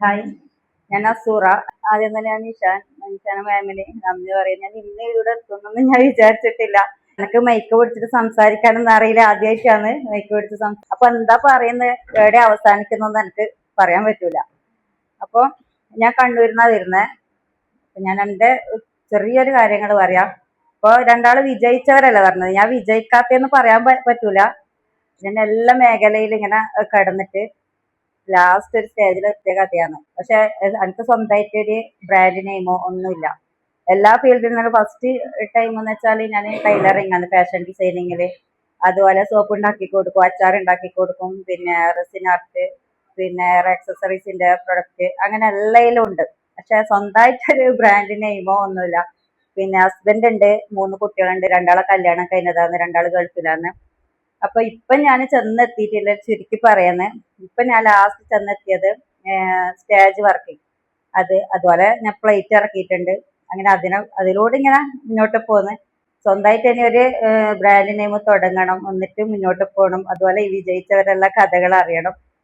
Hi, ഞാൻ അസൂറ. ആദ്യം തന്നെ ഞാൻ നിഷാന മാമിന് നന്ദി പറയും. ഞാൻ ഇന്ന് ഇവിടെ എത്തുമെന്ന് ഞാൻ വിചാരിച്ചിട്ടില്ല. എനിക്ക് മൈക്ക് പിടിച്ചിട്ട് സംസാരിക്കാനൊന്നും അറിയില്ല, ആദ്യമായിട്ടാണ് മൈക്ക് പിടിച്ച് അപ്പൊ എന്താ പറയുന്നത്, എവിടെ അവസാനിക്കുന്നൊന്നും എനിക്ക് പറയാൻ പറ്റൂല. അപ്പൊ ഞാൻ കണ്ണൂരിന്നാ വരുന്നേ. ഞാൻ എൻ്റെ ചെറിയൊരു കാര്യങ്ങൾ പറയാം. ഇപ്പൊ രണ്ടാള് വിജയിച്ചവരല്ല പറഞ്ഞത്, ഞാൻ വിജയിക്കാത്തെന്ന് പറയാൻ പറ്റൂല. ഞാൻ എല്ലാ മേഖലയിലും ഇങ്ങനെ കിടന്നിട്ട് ലാസ്റ്റ് ഒരു സ്റ്റേജിൽ എത്തിയ കഥയാണ്. പക്ഷെ എനിക്ക് സ്വന്തമായിട്ട് ഒരു ബ്രാൻഡ് നെയിമോ ഒന്നുമില്ല. എല്ലാ ഫീൽഡിൽ നിന്നും ഫസ്റ്റ് ടൈം എന്ന് വെച്ചാൽ ഞാൻ ടൈലറിങ് ആണ്, ഫാഷൻ ഡിസൈനിങ്ങിൽ. അതുപോലെ സോപ്പ് ഉണ്ടാക്കി കൊടുക്കും, അച്ചാർ ഉണ്ടാക്കി കൊടുക്കും, പിന്നെ റെസിൻ ആർട്ട്, പിന്നെ ആക്സസറീസിന്റെ പ്രൊഡക്റ്റ്, അങ്ങനെ എല്ലായിലും ഉണ്ട്. പക്ഷെ സ്വന്തമായിട്ടൊരു ബ്രാൻഡ് നെയിമോ ഒന്നുമില്ല. പിന്നെ ഹസ്ബൻഡ് ഉണ്ട്, 3 കുട്ടികളുണ്ട്, രണ്ടാളെ കല്യാണം കഴിഞ്ഞതാണ്, രണ്ടാള് ഗൾഫിലാണ്. അപ്പൊ ഇപ്പൊ ഞാൻ ചെന്നെത്തിയിട്ടില്ല, ചുരുക്കി പറയുന്നത്. ഇപ്പൊ ഞാൻ ലാസ്റ്റ് ചെന്നെത്തിയത് സ്റ്റേജ് വർക്കിംഗ്, അതുപോലെ ഞാൻ പ്ലേറ്റ് ഇറക്കിയിട്ടുണ്ട്. അങ്ങനെ അതിലൂടെ ഇങ്ങനെ മുന്നോട്ട് പോകുന്നു. സ്വന്തമായിട്ട് തന്നെ ഒരു ബ്രാൻഡ് നെയിം തുടങ്ങണം, എന്നിട്ട് മുന്നോട്ട് പോകണം. അതുപോലെ ഈ വിജയിച്ചവരെല്ലാം കഥകൾ അറിയണം.